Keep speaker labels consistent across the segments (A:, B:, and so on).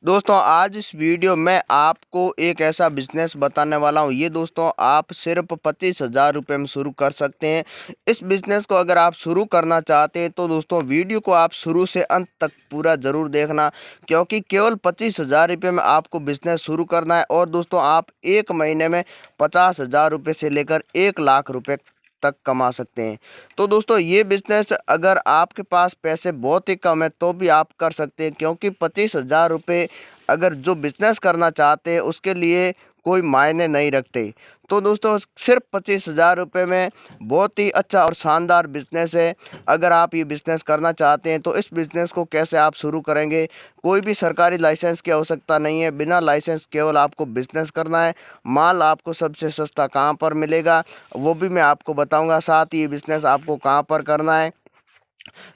A: दोस्तों आज इस वीडियो में आपको एक ऐसा बिजनेस बताने वाला हूँ। ये दोस्तों आप सिर्फ 25,000 रुपये में शुरू कर सकते हैं। इस बिजनेस को अगर आप शुरू करना चाहते हैं तो दोस्तों वीडियो को आप शुरू से अंत तक पूरा ज़रूर देखना, क्योंकि केवल 25,000 रुपये में आपको बिजनेस शुरू करना है। और दोस्तों आप एक महीने में 50,000 रुपये से लेकर 1 लाख रुपये तक कमा सकते हैं। तो दोस्तों ये बिजनेस अगर आपके पास पैसे बहुत ही कम है तो भी आप कर सकते हैं, क्योंकि 25,000 रुपये अगर जो बिजनेस करना चाहते हैं उसके लिए कोई मायने नहीं रखते। तो दोस्तों सिर्फ 25,000 रुपये में बहुत ही अच्छा और शानदार बिजनेस है। अगर आप ये बिजनेस करना चाहते हैं तो इस बिजनेस को कैसे आप शुरू करेंगे। कोई भी सरकारी लाइसेंस की आवश्यकता नहीं है, बिना लाइसेंस केवल आपको बिजनेस करना है। माल आपको सबसे सस्ता कहाँ पर मिलेगा वो भी मैं आपको बताऊंगा, साथ ही ये बिजनेस आपको कहाँ पर करना है।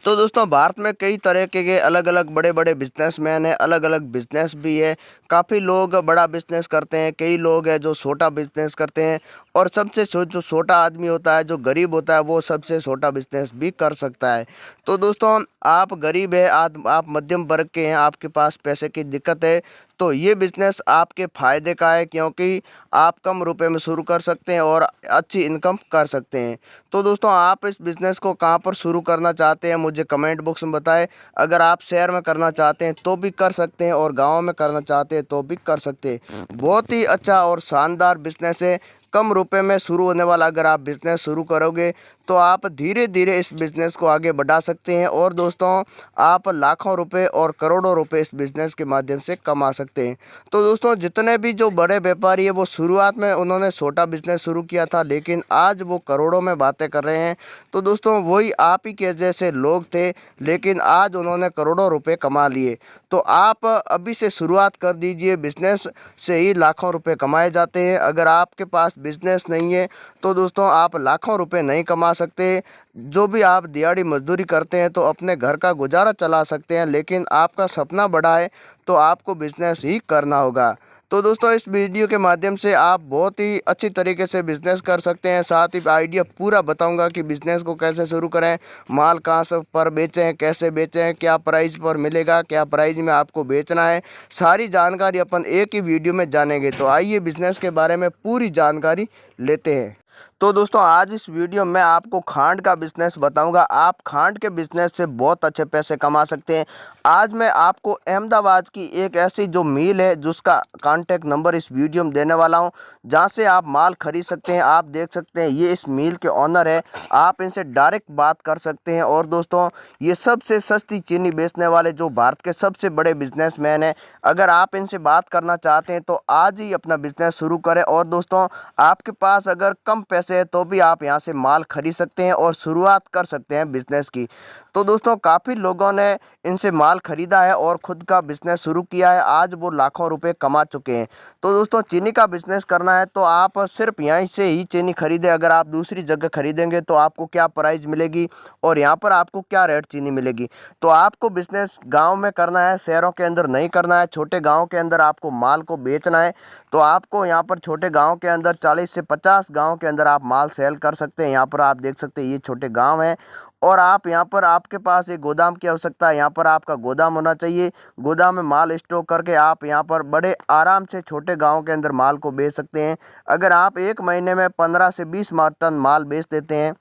A: तो दोस्तों भारत में कई तरह के अलग अलग बड़े बड़े बिजनेसमैन हैं, अलग अलग बिजनेस भी है। काफ़ी लोग बड़ा बिजनेस करते हैं, कई लोग हैं जो छोटा बिजनेस करते हैं, और सबसे जो छोटा आदमी होता है, जो गरीब होता है, वो सबसे छोटा बिजनेस भी कर सकता है। तो दोस्तों आप गरीब है, आप मध्यम वर्ग के हैं, आपके पास पैसे की दिक्कत है, तो ये बिज़नेस आपके फ़ायदे का है, क्योंकि आप कम रुपए में शुरू कर सकते हैं और अच्छी इनकम कर सकते हैं। तो दोस्तों आप इस बिज़नेस को कहाँ पर शुरू करना चाहते हैं मुझे कमेंट बॉक्स में बताएं। अगर आप शहर में करना चाहते हैं तो भी कर सकते हैं, और गांव में करना चाहते हैं तो भी कर सकते हैं। बहुत ही अच्छा और शानदार बिज़नेस है। कम रुपए में शुरू होने वाला अगर आप बिज़नेस शुरू करोगे तो आप धीरे धीरे इस बिज़नेस को आगे बढ़ा सकते हैं, और दोस्तों आप लाखों रुपए और करोड़ों रुपए इस बिज़नेस के माध्यम से कमा सकते हैं। तो दोस्तों जितने भी जो बड़े व्यापारी है वो शुरुआत में उन्होंने छोटा बिज़नेस शुरू किया था, लेकिन आज वो करोड़ों में बातें कर रहे हैं। तो दोस्तों वही आप ही के जैसे लोग थे, लेकिन आज उन्होंने करोड़ों रुपए कमा लिए। तो आप अभी से शुरुआत कर दीजिए, बिज़नेस से ही लाखों रुपए कमाए जाते हैं। अगर आपके पास बिज़नेस नहीं है तो दोस्तों आप लाखों रुपए नहीं कमा सकते। जो भी आप दिहाड़ी मजदूरी करते हैं तो अपने घर का गुजारा चला सकते हैं, लेकिन आपका सपना बड़ा है तो आपको बिज़नेस ही करना होगा। तो दोस्तों इस वीडियो के माध्यम से आप बहुत ही अच्छी तरीके से बिज़नेस कर सकते हैं। साथ ही आइडिया पूरा बताऊंगा कि बिज़नेस को कैसे शुरू करें, माल कहाँ से पर बेचें, कैसे बेचें, क्या प्राइस पर मिलेगा, क्या प्राइस में आपको बेचना है। सारी जानकारी अपन एक ही वीडियो में जानेंगे। तो आइए बिज़नेस के बारे में पूरी जानकारी लेते हैं। तो दोस्तों आज इस वीडियो में आपको खांड का बिजनेस बताऊंगा। आप खांड के बिजनेस से बहुत अच्छे पैसे कमा सकते हैं। आज मैं आपको अहमदाबाद की एक ऐसी जो मिल है जिसका कांटेक्ट नंबर इस वीडियो में देने वाला हूं, जहां से आप माल खरीद सकते हैं। आप देख सकते हैं ये इस मिल के ऑनर है, आप इनसे डायरेक्ट बात कर सकते हैं। और दोस्तों ये सबसे सस्ती चीनी बेचने वाले जो भारत के सबसे बड़े बिजनेसमैन हैं। अगर आप इनसे बात करना चाहते हैं तो आज ही अपना बिजनेस शुरू करें। और दोस्तों आपके पास अगर कम पैसे हैं तो भी आप यहां से माल खरीद सकते हैं और शुरुआत कर सकते हैं बिजनेस की। तो दोस्तों काफ़ी लोगों ने इनसे माल खरीदा है और खुद का बिजनेस शुरू किया है, आज वो लाखों रुपए कमा चुके हैं। तो दोस्तों चीनी का बिजनेस करना है तो आप सिर्फ यहीं से ही चीनी खरीदें। अगर आप दूसरी जगह खरीदेंगे तो आपको क्या प्राइस मिलेगी और यहाँ पर आपको क्या रेट चीनी मिलेगी। तो आपको बिजनेस गाँव में करना है, शहरों के अंदर नहीं करना है। छोटे गाँव के अंदर आपको माल को बेचना है, तो आपको यहाँ पर छोटे गांव के अंदर 40 से 50 गांव के अंदर आप माल सेल कर सकते हैं। यहाँ पर आप देख सकते हैं ये छोटे गांव हैं, और आप यहाँ पर आपके पास एक गोदाम की आवश्यकता है। यहाँ पर आपका गोदाम होना चाहिए। गोदाम में माल स्टोर करके आप यहाँ पर बड़े आराम से छोटे गाँव के अंदर माल को बेच सकते हैं। अगर आप एक महीने में 15 से 20 टन माल बेच देते हैं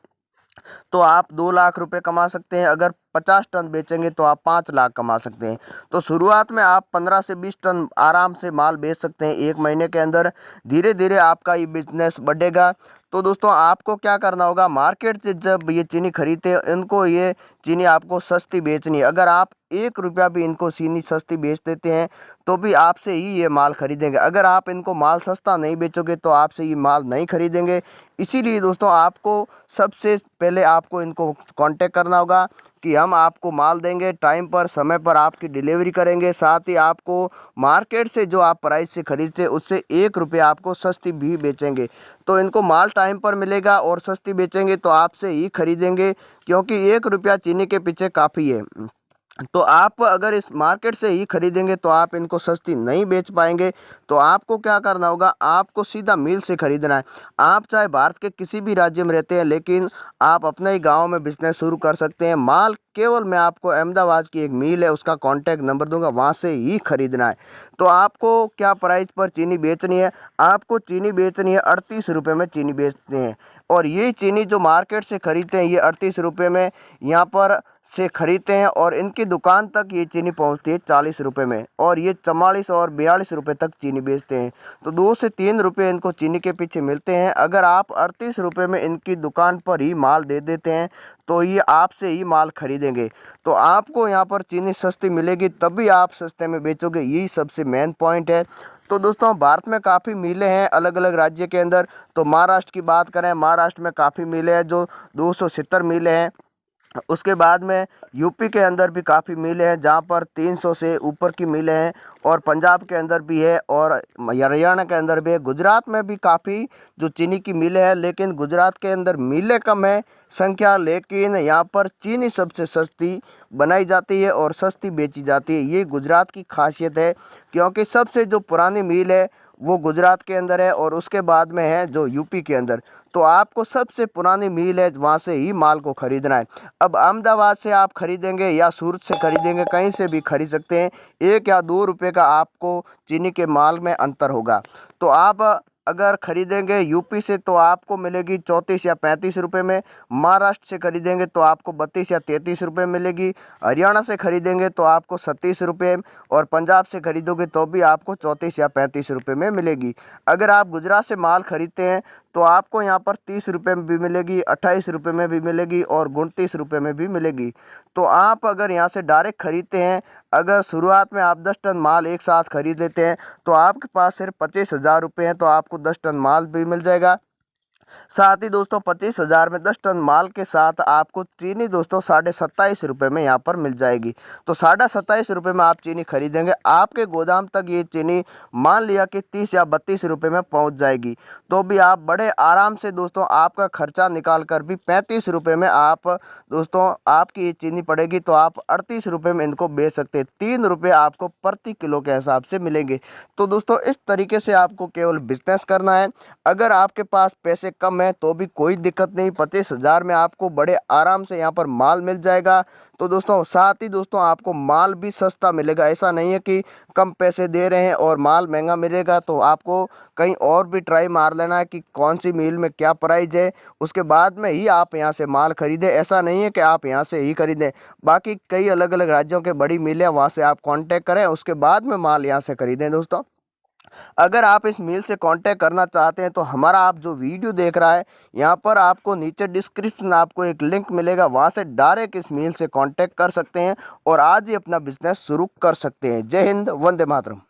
A: तो आप 2 लाख रुपए कमा सकते हैं। अगर 50 टन बेचेंगे तो आप 5 लाख कमा सकते हैं। तो शुरुआत में आप 15 से 20 टन आराम से माल बेच सकते हैं एक महीने के अंदर। धीरे धीरे आपका ये बिजनेस बढ़ेगा। तो दोस्तों आपको क्या करना होगा, मार्केट से जब ये चीनी खरीदते हैं इनको ये चीनी आपको सस्ती बेचनी है। अगर आप 1 रुपया भी इनको चीनी सस्ती बेच देते हैं तो भी आपसे ही ये माल खरीदेंगे। अगर आप इनको माल सस्ता नहीं बेचोगे तो आपसे ये माल नहीं खरीदेंगे। इसीलिए दोस्तों आपको सबसे पहले आपको इनको कांटेक्ट करना होगा कि हम आपको माल देंगे, टाइम पर समय पर आपकी डिलीवरी करेंगे। साथ ही आपको मार्केट से जो आप प्राइस से खरीदते उससे 1 रुपया आपको सस्ती भी बेचेंगे। तो इनको माल टाइम पर मिलेगा और सस्ती बेचेंगे तो आपसे ही खरीदेंगे, क्योंकि 1 रुपया चीनी के पीछे काफ़ी है। तो आप अगर इस मार्केट से ही खरीदेंगे तो आप इनको सस्ती नहीं बेच पाएंगे। तो आपको क्या करना होगा, आपको सीधा मिल से खरीदना है। आप चाहे भारत के किसी भी राज्य में रहते हैं, लेकिन आप अपने ही गांव में बिजनेस शुरू कर सकते हैं। माल केवल मैं आपको अहमदाबाद की एक मिल है, उसका कॉन्टैक्ट नंबर दूंगा, वहां से ही खरीदना है। तो आपको क्या प्राइस पर चीनी बेचनी है, आपको चीनी बेचनी है 38 रुपये में चीनी बेचते हैं। और ये चीनी जो मार्केट से खरीदते हैं, ये 38 रुपये में यहाँ पर से खरीदते हैं, और इनकी दुकान तक ये चीनी पहुंचती है 40 रुपये में, और ये 44 और 42 रुपये तक चीनी बेचते हैं। तो 2 से 3 रुपये इनको चीनी के पीछे मिलते हैं। अगर आप 38 रुपये में इनकी दुकान पर ही माल दे देते हैं तो ये आपसे ही माल खरीदेंगे। तो आपको यहाँ पर चीनी सस्ती मिलेगी, तभी आप सस्ते में बेचोगे, यही सबसे मेन पॉइंट है। तो दोस्तों, भारत में काफ़ी मिलें हैं अलग अलग राज्य के अंदर। तो महाराष्ट्र की बात करें, महाराष्ट्र में काफ़ी मिलें हैं, जो 270 मिलें हैं। उसके बाद में यूपी के अंदर भी काफ़ी मिलें हैं, जहाँ पर 300 से ऊपर की मिलें हैं, और पंजाब के अंदर भी है, और हरियाणा के अंदर भी है। गुजरात में भी काफ़ी जो चीनी की मिलें हैं, लेकिन गुजरात के अंदर मिलें कम है संख्या, लेकिन यहाँ पर चीनी सबसे सस्ती बनाई जाती है और सस्ती बेची जाती है। ये गुजरात की खासियत है, क्योंकि सबसे जो पुरानी मिल है वो गुजरात के अंदर है, और उसके बाद में है जो यूपी के अंदर। तो आपको सबसे पुरानी मिल है, वहाँ से ही माल को खरीदना है। अब अहमदाबाद से आप खरीदेंगे या सूरत से खरीदेंगे, कहीं से भी खरीद सकते हैं। 1 या 2 रुपये का आपको चीनी के माल में अंतर होगा। तो आप अगर खरीदेंगे यूपी से तो आपको मिलेगी 34 या 35 रुपये में। महाराष्ट्र से खरीदेंगे तो आपको 32 या 33 रुपये मिलेगी। हरियाणा से खरीदेंगे तो आपको 37 रुपये, और पंजाब से खरीदोगे तो भी आपको 34 या 35 रुपये में मिलेगी। अगर आप गुजरात से माल खरीदते हैं तो आपको यहाँ पर 30 रुपये में भी मिलेगी, 28 रुपये में भी मिलेगी, और 29 रुपये में भी मिलेगी। तो आप अगर यहाँ से डायरेक्ट खरीदते हैं, अगर शुरुआत में आप 10 टन माल एक साथ खरीद लेते हैं तो आपके पास सिर्फ 25,000 रुपये हैं, तो आपको 10 टन माल भी मिल जाएगा। साथ ही दोस्तों, 25,000 में 10 टन माल के साथ आपको चीनी दोस्तों 27.5 रुपये में यहाँ पर मिल जाएगी। तो 27.5 रुपये में आप चीनी खरीदेंगे, आपके गोदाम तक ये चीनी मान लिया कि 30 या 32 रुपये में पहुँच जाएगी। तो भी आप बड़े आराम से दोस्तों आपका खर्चा निकाल कर भी 35 रुपये में आप दोस्तों आपकी ये चीनी पड़ेगी, तो आप 38 रुपये में इनको बेच सकते हैं। 3 रुपये आपको प्रति किलो के हिसाब से मिलेंगे। तो दोस्तों, इस तरीके से आपको केवल बिजनेस करना है। अगर आपके पास पैसे कम है तो भी कोई दिक्कत नहीं, 25,000 में आपको बड़े आराम से यहाँ पर माल मिल जाएगा। तो दोस्तों, साथ ही दोस्तों आपको माल भी सस्ता मिलेगा। ऐसा नहीं है कि कम पैसे दे रहे हैं और माल महंगा मिलेगा। तो आपको कहीं और भी ट्राई मार लेना है कि कौन सी मिल में क्या प्राइस है, उसके बाद में ही आप यहाँ से माल खरीदें। ऐसा नहीं है कि आप यहाँ से ही खरीदें, बाकी कई अलग अलग राज्यों के बड़ी मिल है, वहाँ से आप कांटेक्ट करें, उसके बाद में माल यहाँ से खरीदें। दोस्तों, अगर आप इस मेल से कांटेक्ट करना चाहते हैं तो हमारा आप जो वीडियो देख रहा है, यहाँ पर आपको नीचे डिस्क्रिप्शन आपको एक लिंक मिलेगा, वहाँ से डायरेक्ट इस मेल से कांटेक्ट कर सकते हैं और आज ही अपना बिजनेस शुरू कर सकते हैं। जय हिंद, वंदे मातरम।